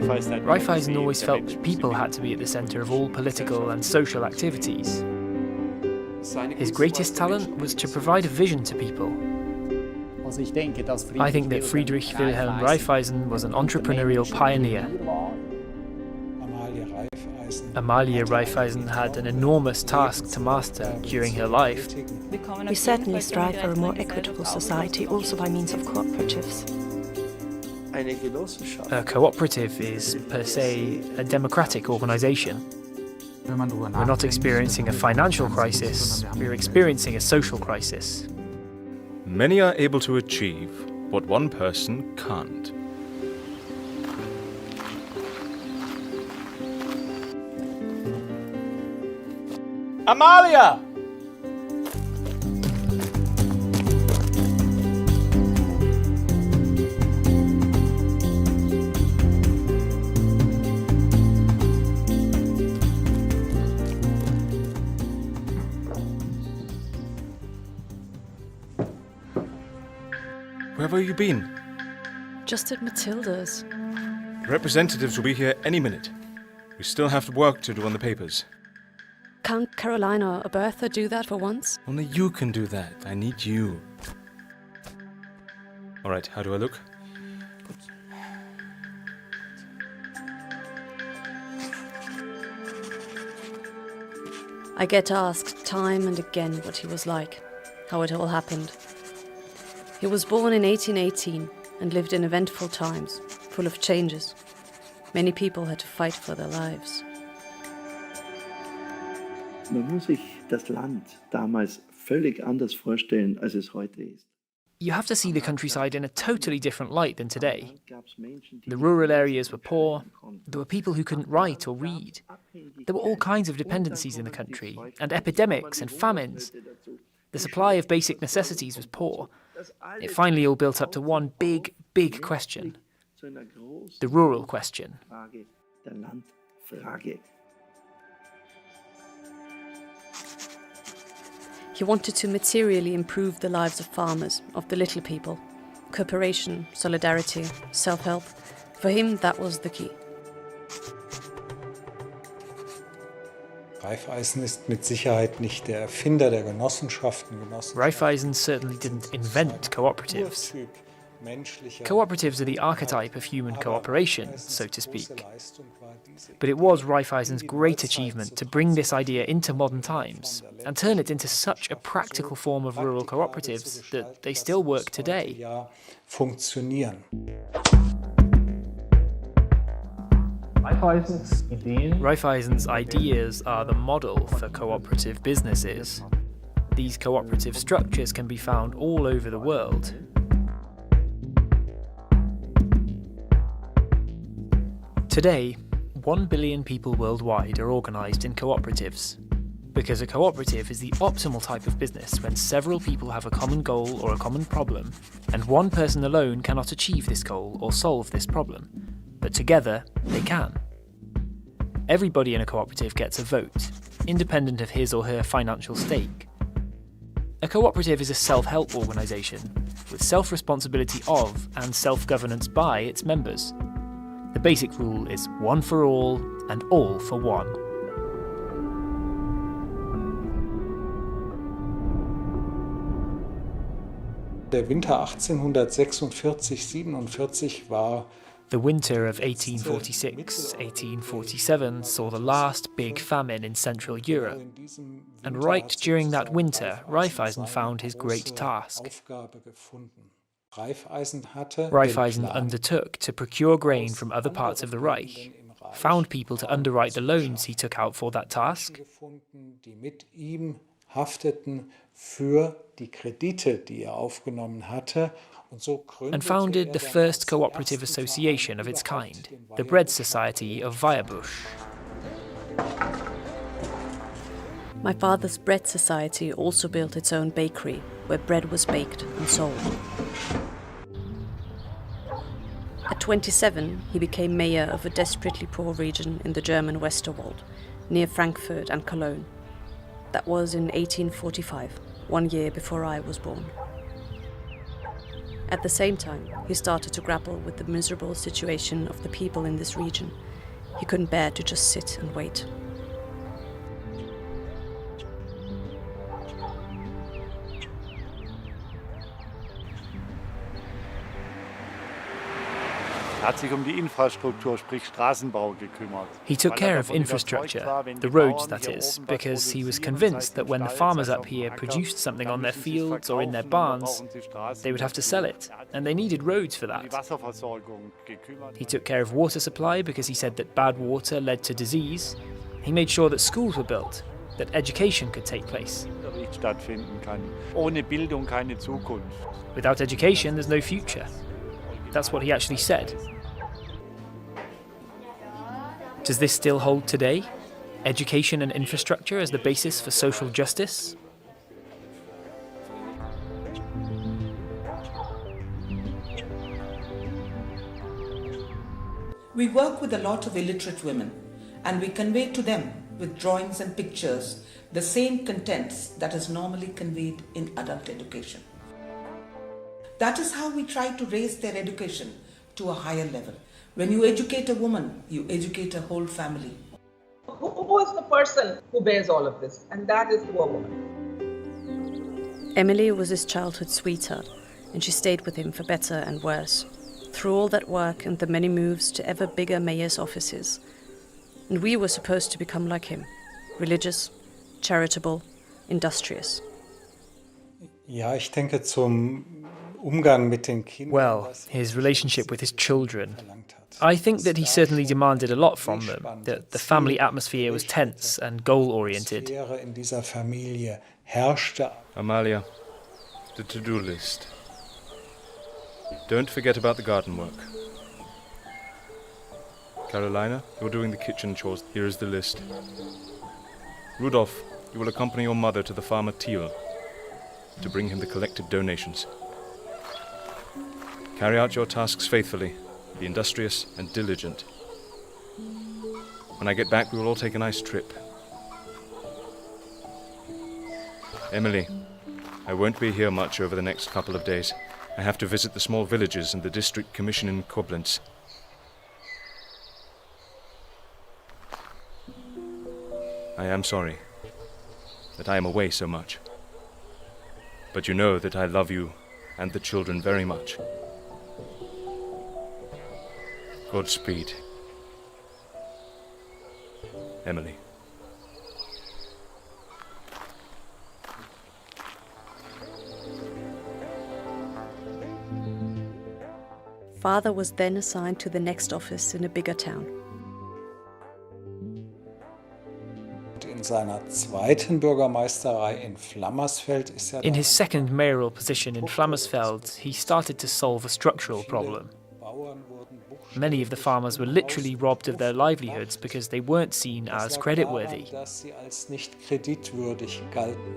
Raiffeisen always felt people had to be at the centre of all political and social activities. His greatest talent was to provide a vision to people. I think that Friedrich Wilhelm Raiffeisen was an entrepreneurial pioneer. Amalia Raiffeisen had an enormous task to master during her life. We certainly strive for a more equitable society, also by means of cooperatives. A cooperative is, per se, a democratic organisation. We're not experiencing a financial crisis, we're experiencing a social crisis. Many are able to achieve what one person can't. Amalia! Where have you been? Just at Matilda's. The representatives will be here any minute. We still have work to do on the papers. Can't Carolina or Bertha do that for once? Only you can do that. I need you. All right, how do I look? I get asked time and again what he was like, how it all happened. He was born in 1818 and lived in eventful times, full of changes. Many people had to fight for their lives. Man muss sich das Land damals völlig anders vorstellen, als es heute ist. You have to see the countryside in a totally different light than today. The rural areas were poor, there were people who couldn't write or read. There were all kinds of dependencies in the country, and epidemics and famines. The supply of basic necessities was poor. It finally all built up to one big, big question. The rural question. He wanted to materially improve the lives of farmers, of the little people. Cooperation, solidarity, self-help. For him, that was the key. Raiffeisen ist mit Sicherheit nicht der Erfinder der Genossenschaften. Raiffeisen certainly didn't invent cooperatives. Cooperatives are the archetype of human cooperation, so to speak. But it was Raiffeisen's great achievement to bring this idea into modern times and turn it into such a practical form of rural cooperatives that they still work today. Raiffeisen's ideas are the model for cooperative businesses. These cooperative structures can be found all over the world. Today, 1 billion people worldwide are organised in cooperatives. Because a cooperative is the optimal type of business when several people have a common goal or a common problem, and one person alone cannot achieve this goal or solve this problem, but together they can. Everybody in a cooperative gets a vote, independent of his or her financial stake. A cooperative is a self-help organisation, with self-responsibility of and self-governance by its members. The basic rule is one for all and all for one. Der Winter 1846-47 war The winter of 1846-1847 saw the last big famine in Central Europe. And right during that winter, Raiffeisen found his great task. Raiffeisen undertook to procure grain from other parts of the Reich, found people to underwrite the loans he took out for that task, and founded the first cooperative association of its kind, the Bread Society of Weierbusch. My father's bread society also built its own bakery, where bread was baked and sold. At 27, he became mayor of a desperately poor region in the German Westerwald, near Frankfurt and Cologne. That was in 1845, 1 year before I was born. At the same time, he started to grapple with the miserable situation of the people in this region. He couldn't bear to just sit and wait. Er hat sich die Infrastruktur, sprich Straßenbau, gekümmert. He took care of infrastructure, the roads that is, because he was convinced that when the farmers up here produced something on their fields or in their barns, they would have to sell it, and they needed roads for that. He took care of water supply because he said that bad water led to disease. He made sure that schools were built, that education could take place. Ohne Bildung keine Zukunft. Without education, there's no future. That's what he actually said. Does this still hold today? Education and infrastructure as the basis for social justice? We work with a lot of illiterate women, and we convey to them, with drawings and pictures, the same contents that is normally conveyed in adult education. That is how we try to raise their education to a higher level. When you educate a woman, you educate a whole family. Who is the person who bears all of this? And that is the woman. Emily was his childhood sweetheart, and she stayed with him for better and worse, through all that work and the many moves to ever bigger mayor's offices. And we were supposed to become like him, religious, charitable, industrious. Ja, ich denke zum Umgang mit den Kindern. Well, his relationship with his children. I think that he certainly demanded a lot from them, that the family atmosphere was tense and goal-oriented. In dieser Familie herrschte. Amalia, the to-do list. Don't forget about the garden work. Carolina, you're doing the kitchen chores. Here is the list. Rudolph, you will accompany your mother to the farmer Thiel to bring him the collected donations. Carry out your tasks faithfully, be industrious and diligent. When I get back, we will all take a nice trip. Emily, I won't be here much over the next couple of days. I have to visit the small villages and the district commission in Koblenz. I am sorry that I am away so much. But you know that I love you and the children very much. Godspeed. Emily. Father was then assigned to the next office in a bigger town. In seiner zweiten Bürgermeisterei in Flammersfeld ist In his second mayoral position in Flammersfeld, he started to solve a structural problem. Many of the farmers were literally robbed of their livelihoods because they weren't seen as creditworthy. dass sie als nicht kreditwürdig galten.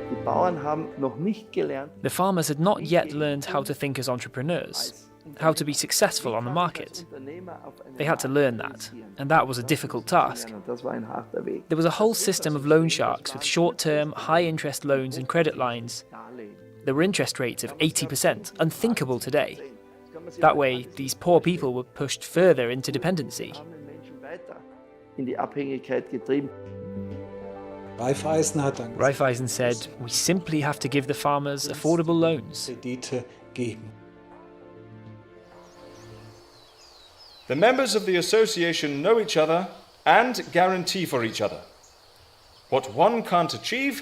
Die Bauern haben noch nicht gelernt, The farmers had not yet learned how to think as entrepreneurs, how to be successful on the market. They had to learn that, and that was a difficult task. Das war ein harter Weg. There was a whole system of loan sharks with short-term, high-interest loans and credit lines. There were interest rates of 80%, unthinkable today. That way, these poor people were pushed further into dependency. In die Abhängigkeit getrieben. Raiffeisen hat dann Raiffeisen said, "We simply have to give the farmers affordable loans." Kredite geben. The members of the association know each other and guarantee for each other. What one can't achieve,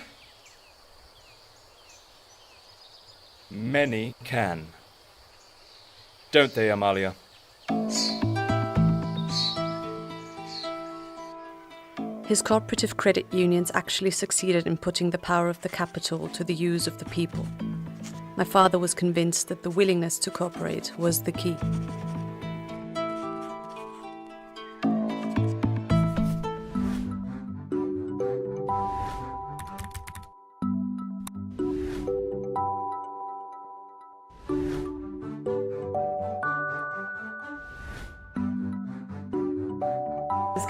many can. Don't they, Amalia? His cooperative credit unions actually succeeded in putting the power of the capital to the use of the people. My father was convinced that the willingness to cooperate was the key. Es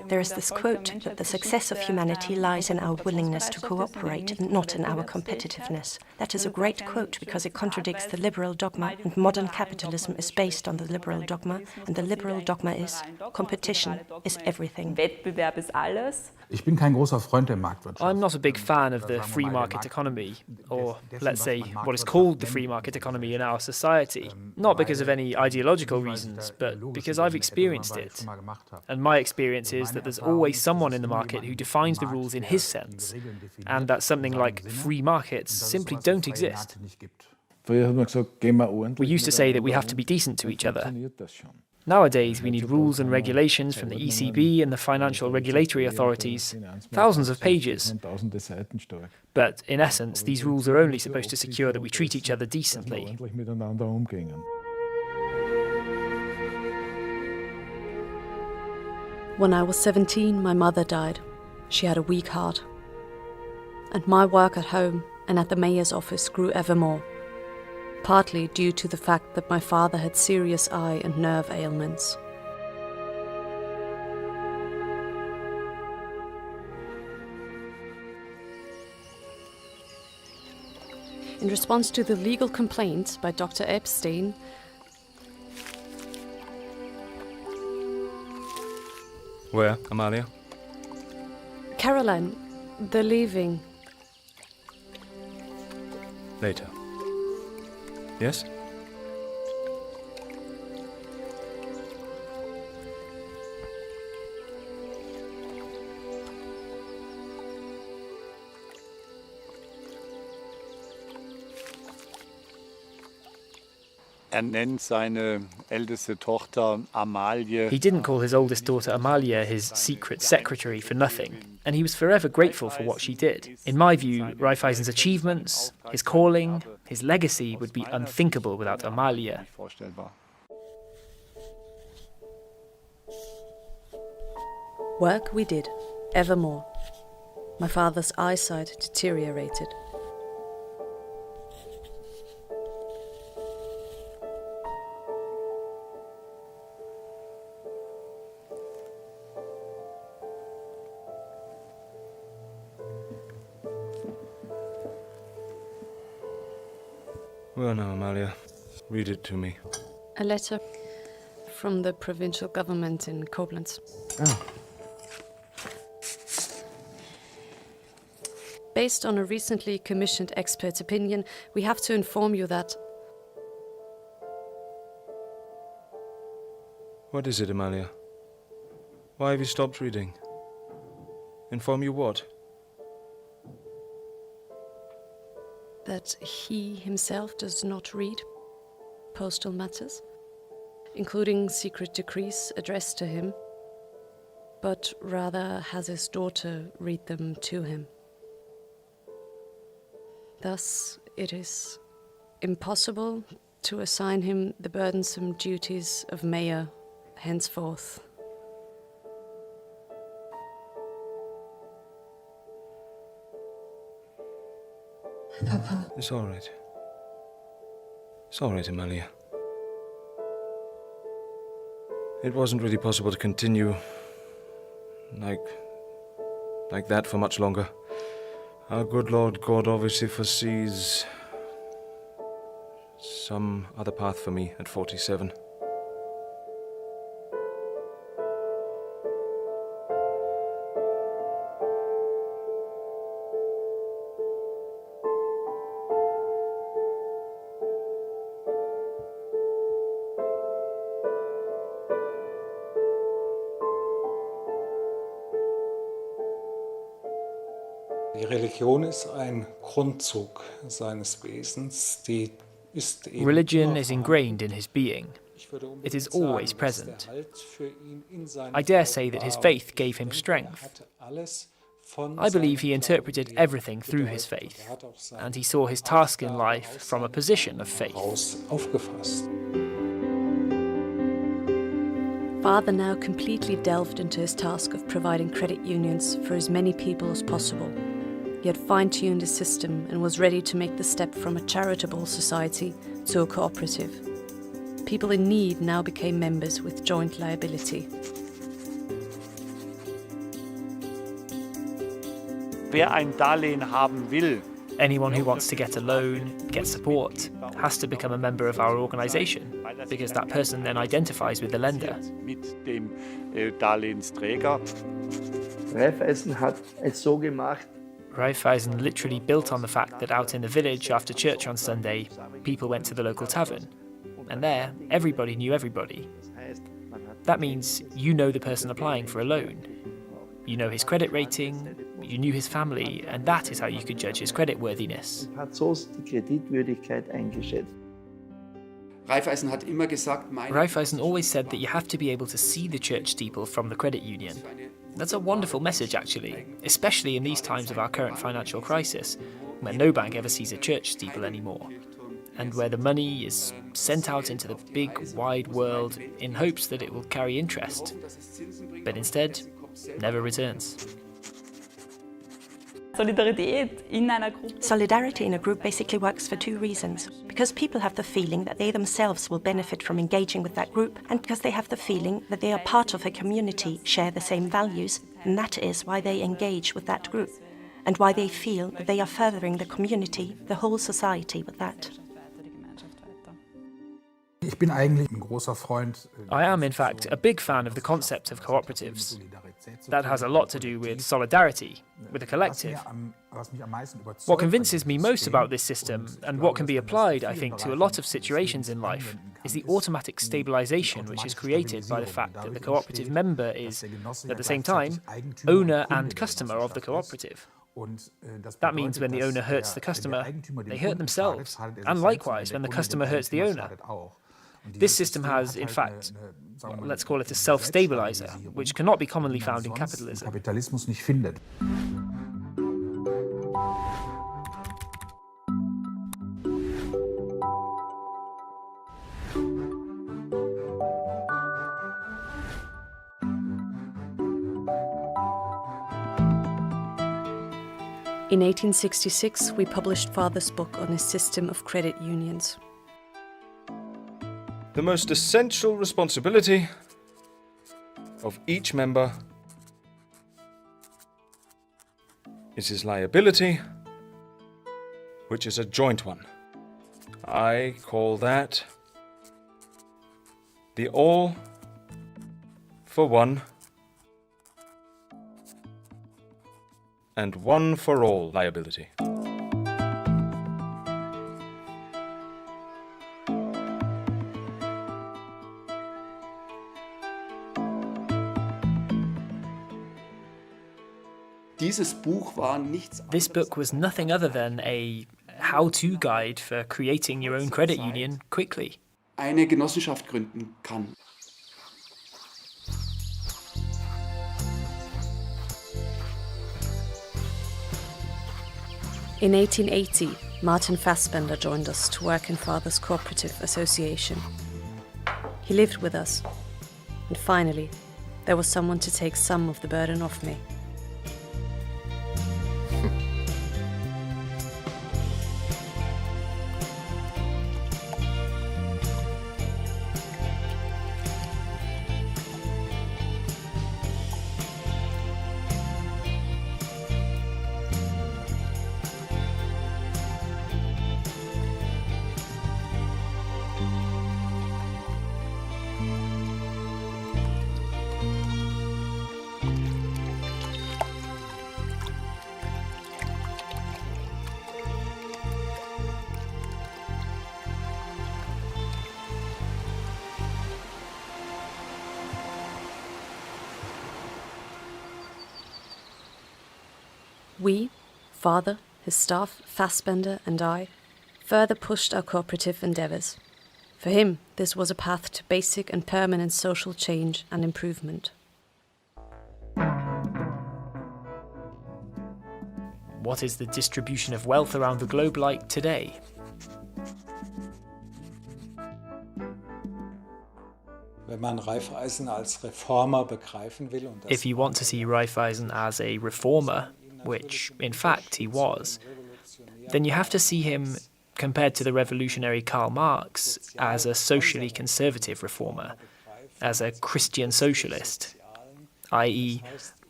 There is this quote that the success of humanity lies in our willingness to cooperate and not in our competitiveness. That is a great quote because it contradicts the liberal dogma, and modern capitalism is based on the liberal dogma, and the liberal dogma is competition is everything. I'm not a big fan of the free market economy, or let's say what is called the free market economy in our society, not because of any ideological reasons, but because I've experienced it. And my experience is that there's always someone in the market who defines the rules in his sense, and that something like free markets simply don't exist. We used to say that we have to be decent to each other. Nowadays, we need rules and regulations from the ECB and the financial regulatory authorities, thousands of pages. But in essence, these rules are only supposed to secure that we treat each other decently. When I was 17, my mother died. She had a weak heart. And my work at home and at the mayor's office grew ever more, partly due to the fact that my father had serious eye and nerve ailments. In response to the legal complaint by Dr. Epstein, Where, Amalia? Caroline, they're leaving. Later. Yes? Nennt seine älteste Tochter Amalie. He didn't call his oldest daughter Amalia his secret secretary for nothing, and he was forever grateful for what she did. In my view, Raiffeisen's achievements, his calling, his legacy would be unthinkable without Amalia. Work we did, ever more. My father's eyesight deteriorated. Well now, Amalia, read it to me. A letter from the provincial government in Koblenz. Oh. Based on a recently commissioned expert's opinion, we have to inform you that... What is it, Amalia? Why have you stopped reading? Inform you what? That he himself does not read postal matters, including secret decrees addressed to him, but rather has his daughter read them to him. Thus, it is impossible to assign him the burdensome duties of mayor henceforth. Papa. It's all right. It's all right, Amalia. It wasn't really possible to continue like that for much longer. Our good Lord God obviously foresees some other path for me at 47. Die Religion ist ein Grundzug seines Wesens. Die ist eben Religion is ingrained in his being. It is always present. I dare say that his faith gave him strength. I believe he interpreted everything through his faith, and he saw his task in life from a position of faith. Father now completely delved into his task of providing credit unions for as many people as possible. He had fine-tuned his system and was ready to make the step from a charitable society to a cooperative. People in need now became members with joint liability. Wer ein Darlehen haben will, Anyone who wants to get a loan, get support, has to become a member of our organisation, because that person then identifies with the lender. mit dem Darlehensträger. Raiffeisen hat es so gemacht, Raiffeisen literally built on the fact that out in the village after church on Sunday, people went to the local tavern. And there, everybody knew everybody. That means you know the person applying for a loan. You know his credit rating, you knew his family, and that is how you could judge his creditworthiness. hat so die Kreditwürdigkeit eingeschätzt. Raiffeisen hat immer gesagt, Raiffeisen always said that you have to be able to see the church steeple from the credit union. That's a wonderful message, actually, especially in these times of our current financial crisis, where no bank ever sees a church steeple anymore, and where the money is sent out into the big, wide world in hopes that it will carry interest, but instead, never returns. Solidarity in a group basically works for two reasons. Because people have the feeling that they themselves will benefit from engaging with that group, and because they have the feeling that they are part of a community, share the same values, and that is why they engage with that group, and why they feel that they are furthering the community, the whole society with that. I am, in fact, a big fan of the concept of cooperatives. That has a lot to do with solidarity, with a collective. What convinces me most about this system, and what can be applied, I think, to a lot of situations in life, is the automatic stabilisation which is created by the fact that the cooperative member is, at the same time, owner and customer of the cooperative. That means when the owner hurts the customer, they hurt themselves, and likewise when the customer hurts the owner. This system has, in fact, let's call it a self-stabilizer, which cannot be commonly found in capitalism. In 1866, we published Father's book on his system of credit unions. The most essential responsibility of each member is his liability, which is a joint one. I call that the all for one and one for all liability. Dieses Buch war nichts This book was nothing other than a how-to guide for creating your own credit union quickly. eine Genossenschaft gründen kann. In 1880, Martin Fassbender joined us to work in Father's Cooperative Association. He lived with us, and finally, there was someone to take some of the burden off me. We, Father, his staff, Fassbender and I, further pushed our cooperative endeavours. For him, this was a path to basic and permanent social change and improvement. What is the distribution of wealth around the globe like today? If you want to see Raiffeisen as a reformer, which in fact he was, then you have to see him, compared to the revolutionary Karl Marx, as a socially conservative reformer, as a Christian socialist, i.e.,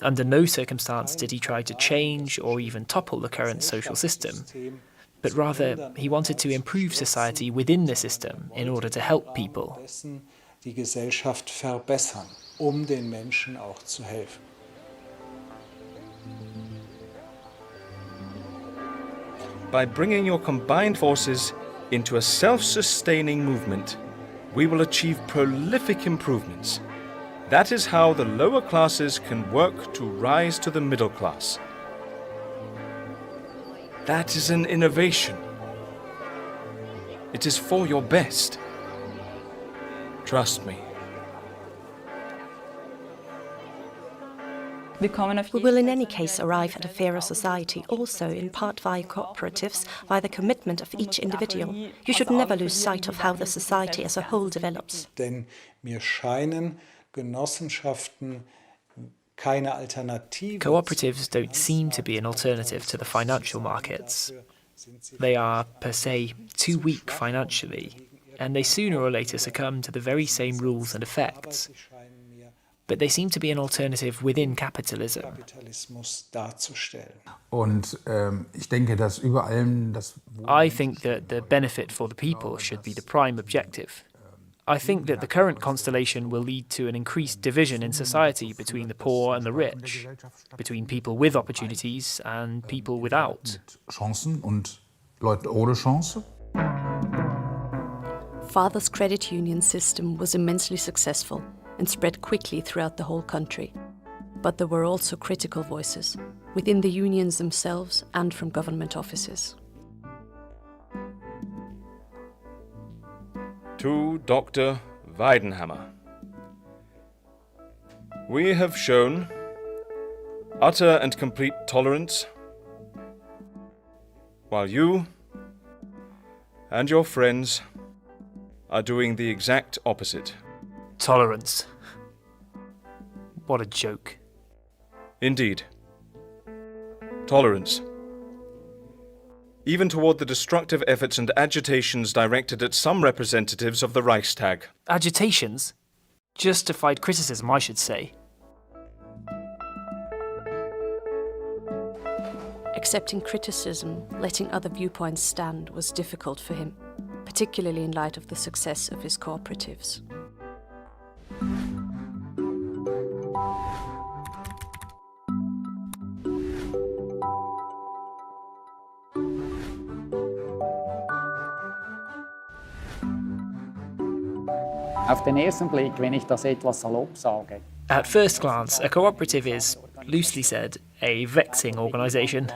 under no circumstance did he try to change or even topple the current social system, but rather he wanted to improve society within the system in order to help people. Die Gesellschaft verbessern, den Menschen auch zu helfen. By bringing your combined forces into a self-sustaining movement, we will achieve prolific improvements. That is how the lower classes can work to rise to the middle class. That is an innovation. It is for your best. Trust me. We will in any case arrive at a fairer society, also in part via cooperatives, via the commitment of each individual. You should never lose sight of how the society as a whole develops. Denn mir scheinen Genossenschaften keine Alternative. Cooperatives don't seem to be an alternative to the financial markets. They are, per se, too weak financially, and they sooner or later succumb to the very same rules and effects. But they seem to be an alternative within capitalism. I think that the benefit for the people should be the prime objective. I think that the current constellation will lead to an increased division in society between the poor and the rich, between people with opportunities and people without. Father's credit union system was immensely successful and spread quickly throughout the whole country. But there were also critical voices, within the unions themselves and from government offices. To Dr. Weidenhammer. We have shown utter and complete tolerance, while you and your friends are doing the exact opposite. Tolerance. What a joke. Indeed. Tolerance. Even toward the destructive efforts and agitations directed at some representatives of the Reichstag. Agitations? Justified criticism, I should say. Accepting criticism, letting other viewpoints stand, was difficult for him, particularly in light of the success of his cooperatives. Auf den ersten Blick, wenn ich das etwas salopp sage. At first glance, a cooperative is, loosely said, a vexing organisation.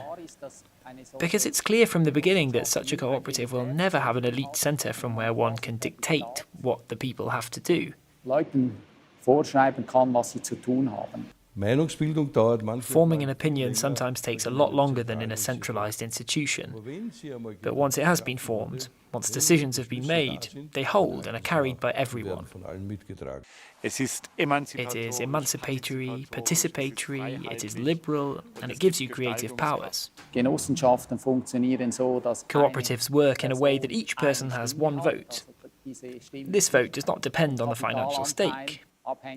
Because it's clear from the beginning that such a cooperative will never have an elite centre from where one can dictate what the people have to do. Leuten vorschreiben kann, was sie zu tun haben. Forming an opinion sometimes takes a lot longer than in a centralised institution. But once it has been formed, once decisions have been made, they hold and are carried by everyone. It is emancipatory, participatory, it is liberal, and it gives you creative powers. Genossenschaften funktionieren so, dass Cooperatives work in a way that each person has one vote. This vote does not depend on the financial stake.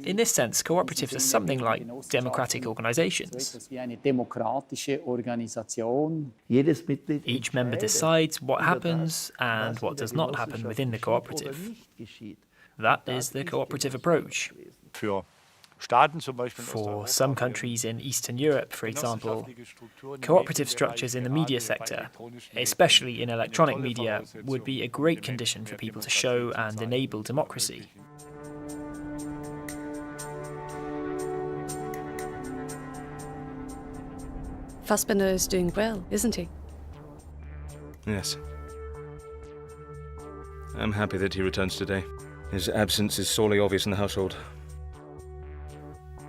In this sense, cooperatives are something like democratic organisations. Each member decides what happens and what does not happen within the cooperative. That is the cooperative approach. For some countries in Eastern Europe, for example, cooperative structures in the media sector, especially in electronic media, would be a great condition for people to show and enable democracy. Fassbender is doing well, isn't he? Yes. I'm happy that he returns today. His absence is sorely obvious in the household.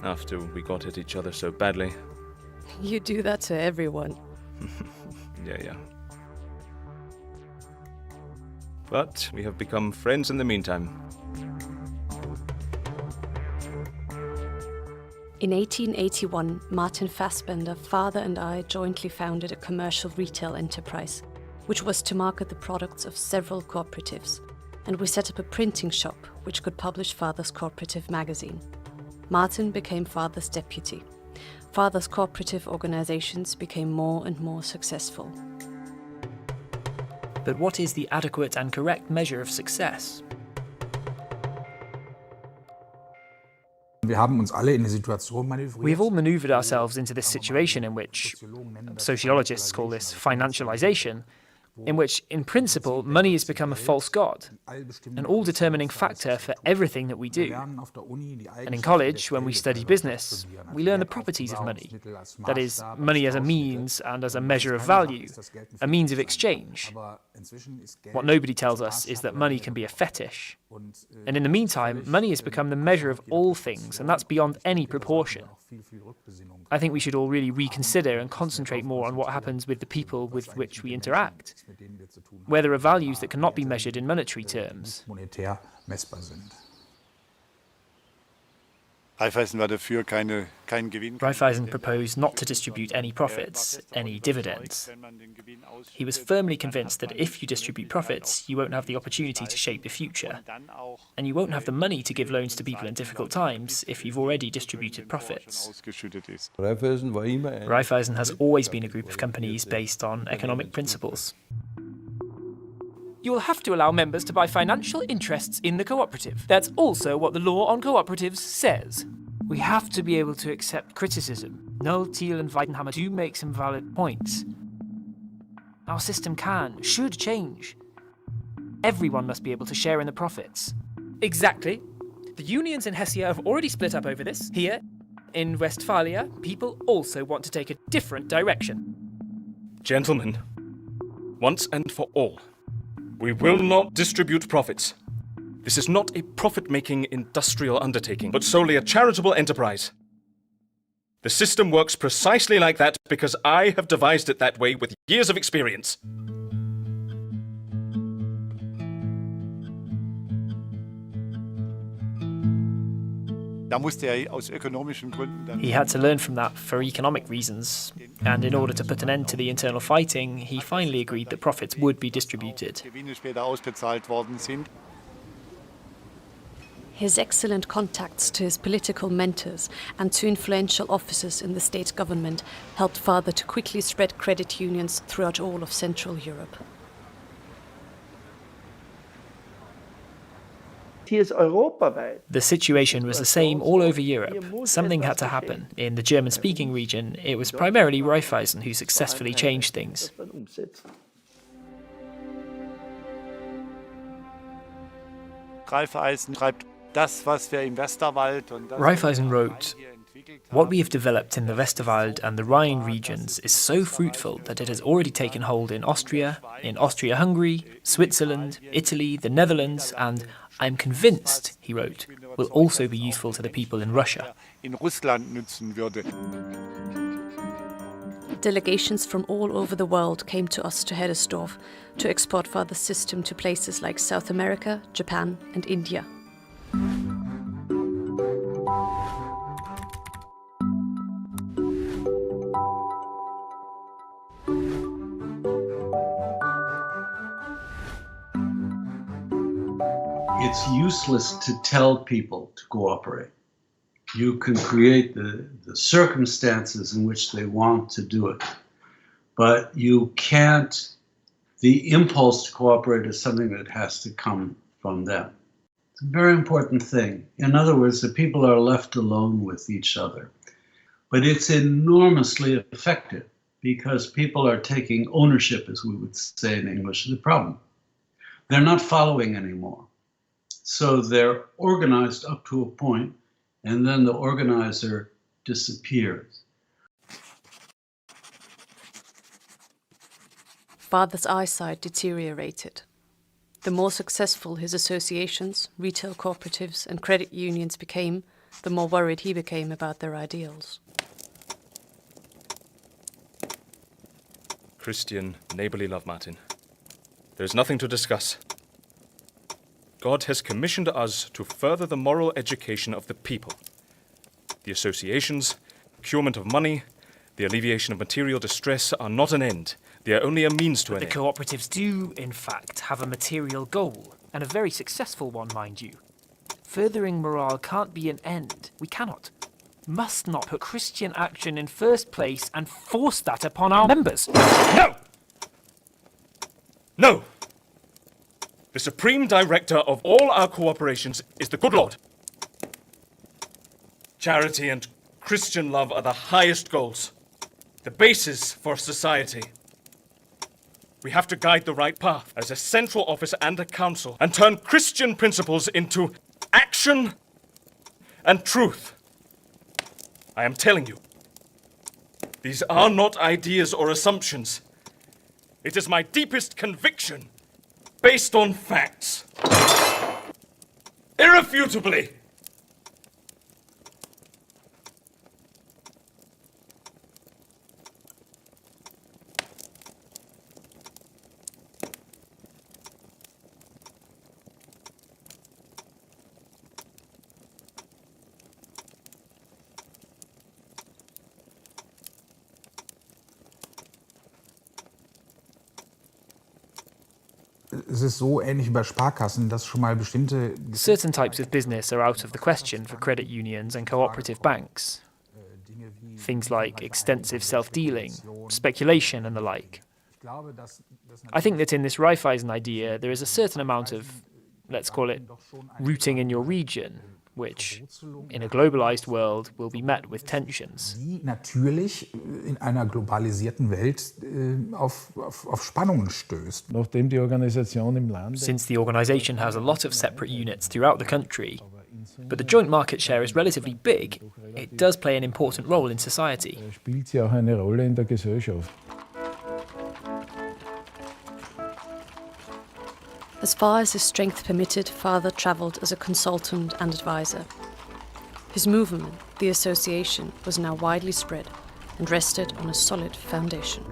After we got at each other so badly. You do that to everyone. Yeah. But we have become friends in the meantime. In 1881, Martin Fassbender, father and I jointly founded a commercial retail enterprise, which was to market the products of several cooperatives, and we set up a printing shop which could publish father's cooperative magazine. Martin became Father's deputy. Father's cooperative organizations became more and more successful. But what is the adequate and correct measure of success? We have all maneuvered ourselves into this situation in which, sociologists call this financialization, in which, in principle, money has become a false god, an all-determining factor for everything that we do. And in college, when we study business, we learn the properties of money. That is, money as a means and as a measure of value, a means of exchange. What nobody tells us is that money can be a fetish. And in the meantime, money has become the measure of all things, and that's beyond any proportion. I think we should all really reconsider and concentrate more on what happens with the people with which we interact, where there are values that cannot be measured in monetary terms. Raiffeisen proposed not to distribute any profits, any dividends. He was firmly convinced that if you distribute profits, you won't have the opportunity to shape the future. And you won't have the money to give loans to people in difficult times if you've already distributed profits. Raiffeisen has always been a group of companies based on economic principles. You will have to allow members to buy financial interests in the cooperative. That's also what the law on cooperatives says. We have to be able to accept criticism. Null, Thiel and Weidenhammer do make some valid points. Our system should change. Everyone must be able to share in the profits. Exactly. The unions in Hesse have already split up over this. Here, in Westphalia, people also want to take a different direction. Gentlemen, once and for all, we will not distribute profits. This is not a profit-making industrial undertaking, but solely a charitable enterprise. The system works precisely like that because I have devised it that way with years of experience. He had to learn from that for economic reasons, and in order to put an end to the internal fighting, he finally agreed that profits would be distributed. His excellent contacts to his political mentors and to influential officers in the state government helped Father to quickly spread credit unions throughout all of Central Europe. The situation was the same all over Europe. Something had to happen. In the German-speaking region, it was primarily Raiffeisen who successfully changed things. Raiffeisen wrote, "What we have developed in the Westerwald and the Rhine regions is so fruitful that it has already taken hold in Austria-Hungary, Switzerland, Italy, the Netherlands, and I'm convinced," he wrote, "will also be useful to the people in Russia." Delegations from all over the world came to us to Hedesdorf to export Father's system to places like South America, Japan, and India. It's useless to tell people to cooperate. You can create the circumstances in which they want to do it, but you can't. The impulse to cooperate is something that has to come from them. It's a very important thing. In other words, the people are left alone with each other. But it's enormously effective because people are taking ownership, as we would say in English, of the problem. They're not following anymore. So they're organized up to a point, and then the organizer disappears. Father's eyesight deteriorated. The more successful his associations, retail cooperatives, and credit unions became, the more worried he became about their ideals. Christian, neighborly love, Martin. There's nothing to discuss. God has commissioned us to further the moral education of the people. The associations, procurement of money, the alleviation of material distress are not an end. They are only a means to an end. The cooperatives do, in fact, have a material goal, and a very successful one, mind you. Furthering morale can't be an end. We cannot, must not put Christian action in first place and force that upon our members. No! No! The supreme director of all our cooperations is the good Lord. Charity and Christian love are the highest goals, the basis for society. We have to guide the right path as a central office and a council and turn Christian principles into action and truth. I am telling you, these are not ideas or assumptions. It is my deepest conviction, based on facts. Irrefutably. Es ist so ähnlich wie bei Sparkassen, dass schon mal bestimmte... Certain types of business are out of the question for credit unions and cooperative banks. Things like extensive self-dealing, speculation and the like. I think that in this Raiffeisen idea there is a certain amount of, let's call it, rooting in your region, which, in a globalized world, will be met with tensions. Die natürlich in einer globalisierten Welt auf Spannungen stößt. Since the organisation has a lot of separate units throughout the country, but the joint market share is relatively big, it does play an important role in society. Spielt sie auch eine Rolle in der Gesellschaft. As far as his strength permitted, father travelled as a consultant and advisor. His movement, the association, was now widely spread and rested on a solid foundation.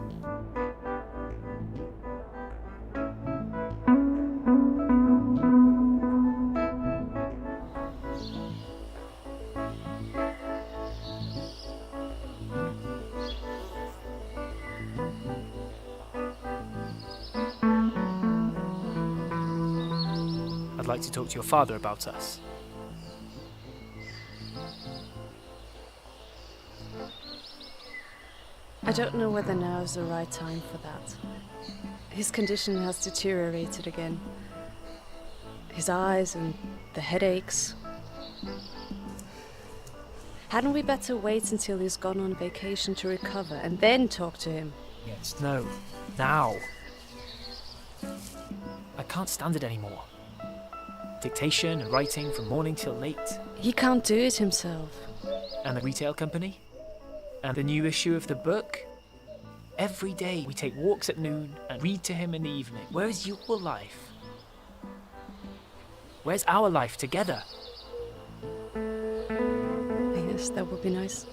I'd like to talk to your father about us. I don't know whether now is the right time for that. His condition has deteriorated again. His eyes and the headaches. Hadn't we better wait until he's gone on vacation to recover and then talk to him? Yes, no, now. I can't stand it anymore. Dictation and writing from morning till late. He can't do it himself. And the retail company? And the new issue of the book? Every day we take walks at noon and read to him in the evening. Where is your life? Where's our life together? Yes, that would be nice.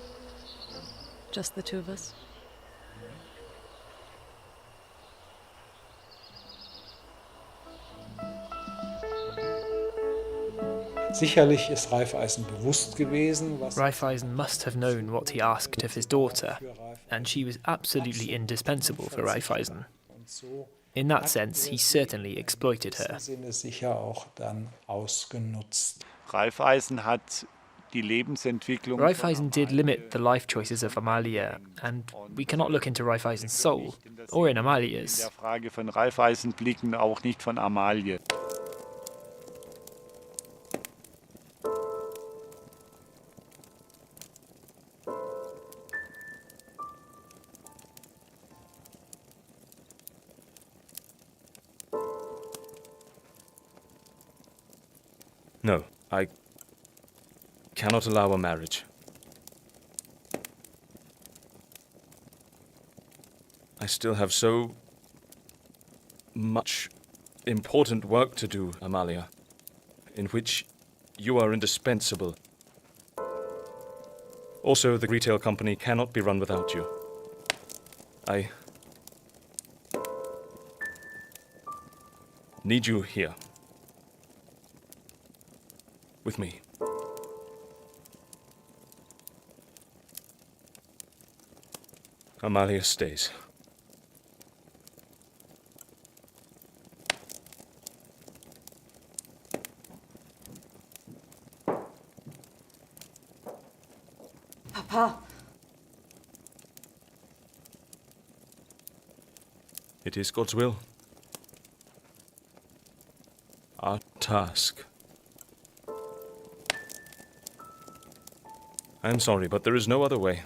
Just the two of us. Sicherlich ist Raiffeisen bewusst gewesen, was... Raiffeisen must have known what he asked of his daughter, and she was absolutely indispensable for Raiffeisen. In that sense, he certainly exploited her. Sicher auch dann ausgenutzt. Raiffeisen hat die Lebensentwicklung... Raiffeisen did limit the life choices of Amalia, and we cannot look into Raiffeisen's soul, or in Amalia's. In der Frage von Raiffeisen blicken, auch nicht von Amalie. No, I cannot allow a marriage. I still have so much important work to do, Amalia, in which you are indispensable. Also, the retail company cannot be run without you. I need you here. With me. Amalia stays. Papa! It is God's will. Our task. I am sorry, but there is no other way.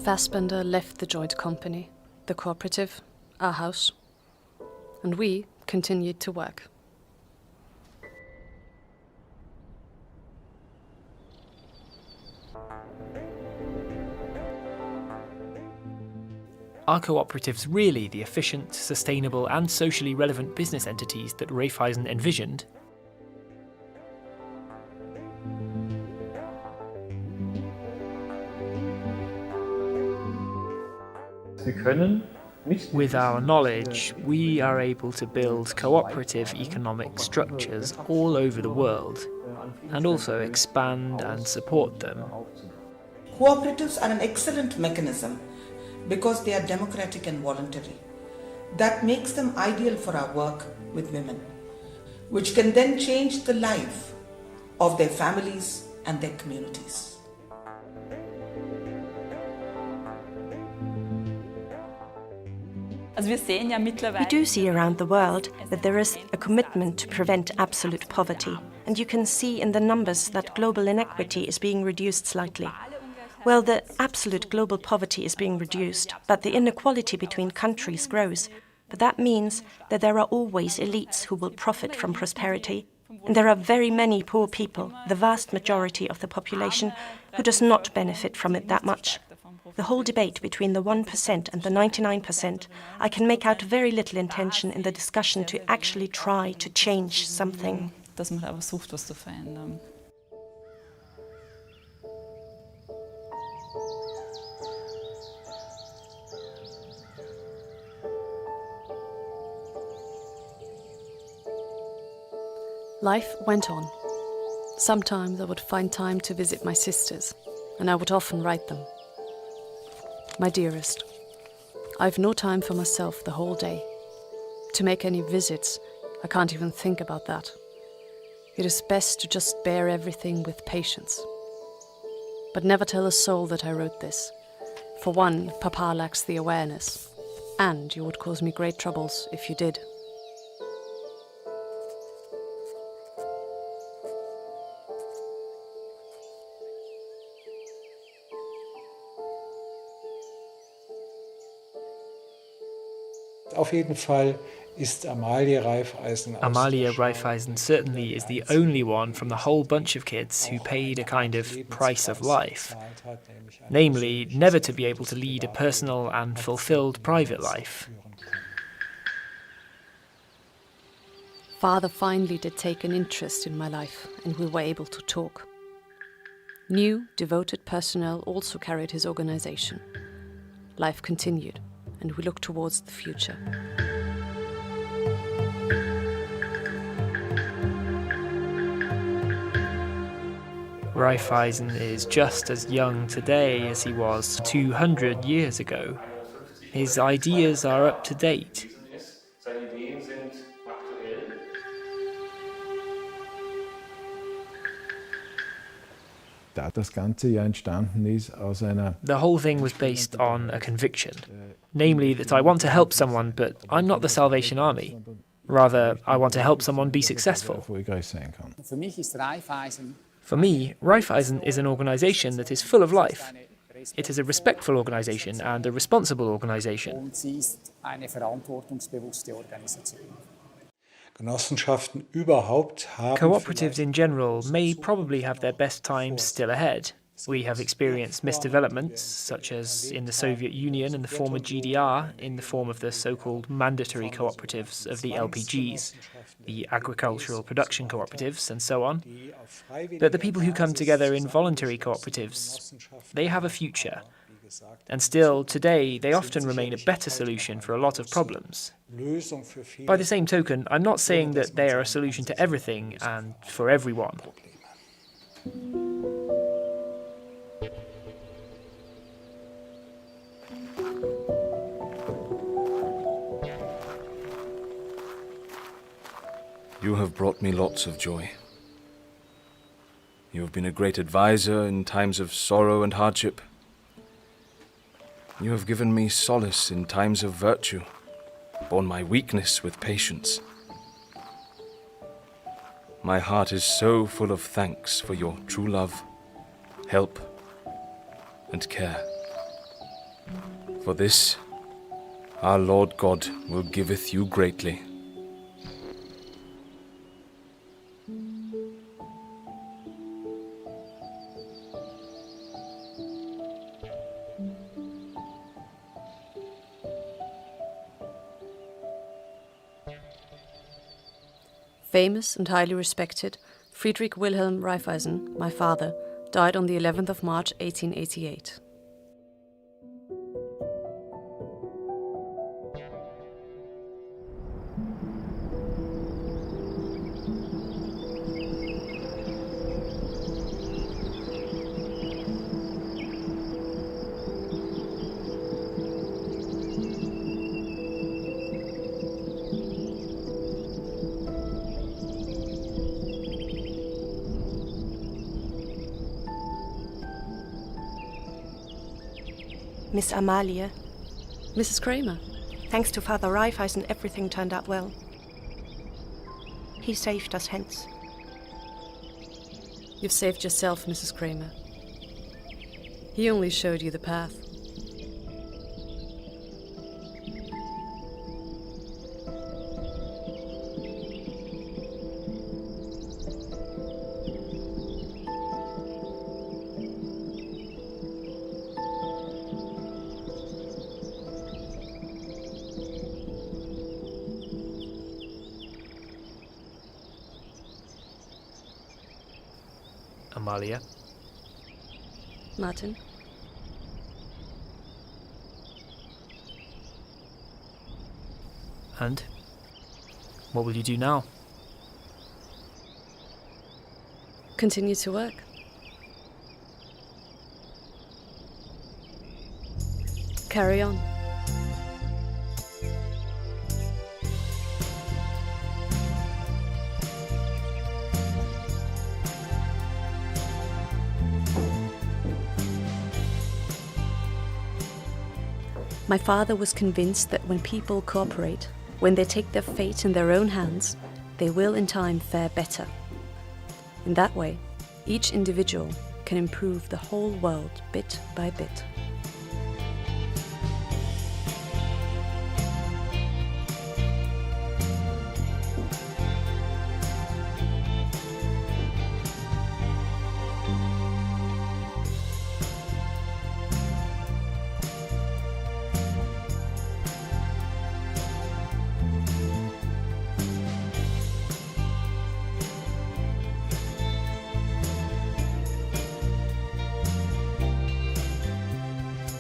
Fassbender left the joint company, the cooperative, our house, and we continued to work. Are cooperatives really the efficient, sustainable and socially relevant business entities that Raiffeisen envisioned? With our knowledge, we are able to build cooperative economic structures all over the world, and also expand and support them. Cooperatives are an excellent mechanism because they are democratic and voluntary. That makes them ideal for our work with women, which can then change the life of their families and their communities. We do see around the world that there is a commitment to prevent absolute poverty, and you can see in the numbers that global inequity is being reduced slightly. Well, the absolute global poverty is being reduced, but the inequality between countries grows. But that means that there are always elites who will profit from prosperity, and there are very many poor people, the vast majority of the population, who does not benefit from it that much. The whole debate between the 1% and the 99%, I can make out very little intention in the discussion to actually try to change something. Life went on. Sometimes I would find time to visit my sisters, and I would often write them. My dearest, I've no time for myself the whole day. To make any visits, I can't even think about that. It is best to just bear everything with patience. But never tell a soul that I wrote this. For one, Papa lacks the awareness, and you would cause me great troubles if you did. Auf jeden Fall ist Amalie Raiffeisen. Amalia Raiffeisen certainly is the only one from the whole bunch of kids who paid a kind of price of life, namely, never to be able to lead a personal and fulfilled private life. Father finally did take an interest in my life, and we were able to talk. New, devoted personnel also carried his organization. Life continued, and we looked towards the future. Raiffeisen is just as young today as he was 200 years ago. His ideas are up to date. Das Ganze ja entstanden ist aus einer... The whole thing was based on a conviction, namely that I want to help someone, but I'm not the Salvation Army. Rather, I want to help someone be successful. For me, Raiffeisen is an organization that is full of life. It is a respectful organization and a responsible organization. Genossenschaften überhaupt haben... Cooperatives in general may probably have their best times still ahead. We have experienced misdevelopments, such as in the Soviet Union and the former GDR, in the form of the so-called mandatory cooperatives of the LPGs, the agricultural production cooperatives, and so on. But the people who come together in voluntary cooperatives, they have a future, And still, today, they often remain a better solution for a lot of problems. By the same token, I'm not saying that they are a solution to everything and for everyone. You have brought me lots of joy. You have been a great advisor in times of sorrow and hardship. You have given me solace in times of virtue, borne my weakness with patience. My heart is so full of thanks for your true love, help, and care. For this, our Lord God will giveth you greatly. Famous and highly respected, Friedrich Wilhelm Raiffeisen, my father, died on the 11th of March 1888. Miss Amalie. Mrs. Kramer. Thanks to Father Raiffeisen, everything turned out well. He saved us hence. You've saved yourself, Mrs. Kramer. He only showed you the path. Amalia. Martin. And what will you do now? Continue to work. Carry on. My father was convinced that when people cooperate, when they take their fate in their own hands, they will in time fare better. In that way, each individual can improve the whole world bit by bit.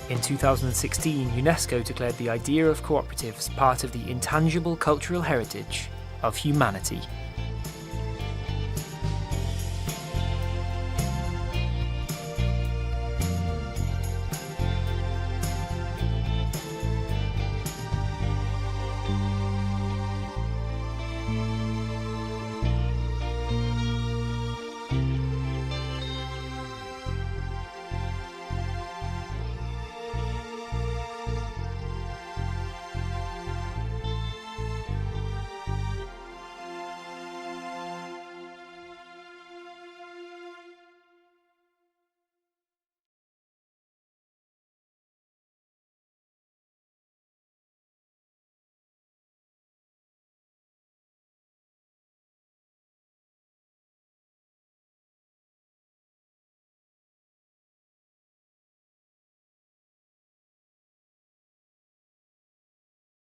In 2016, UNESCO declared the idea of cooperatives part of the intangible cultural heritage of humanity.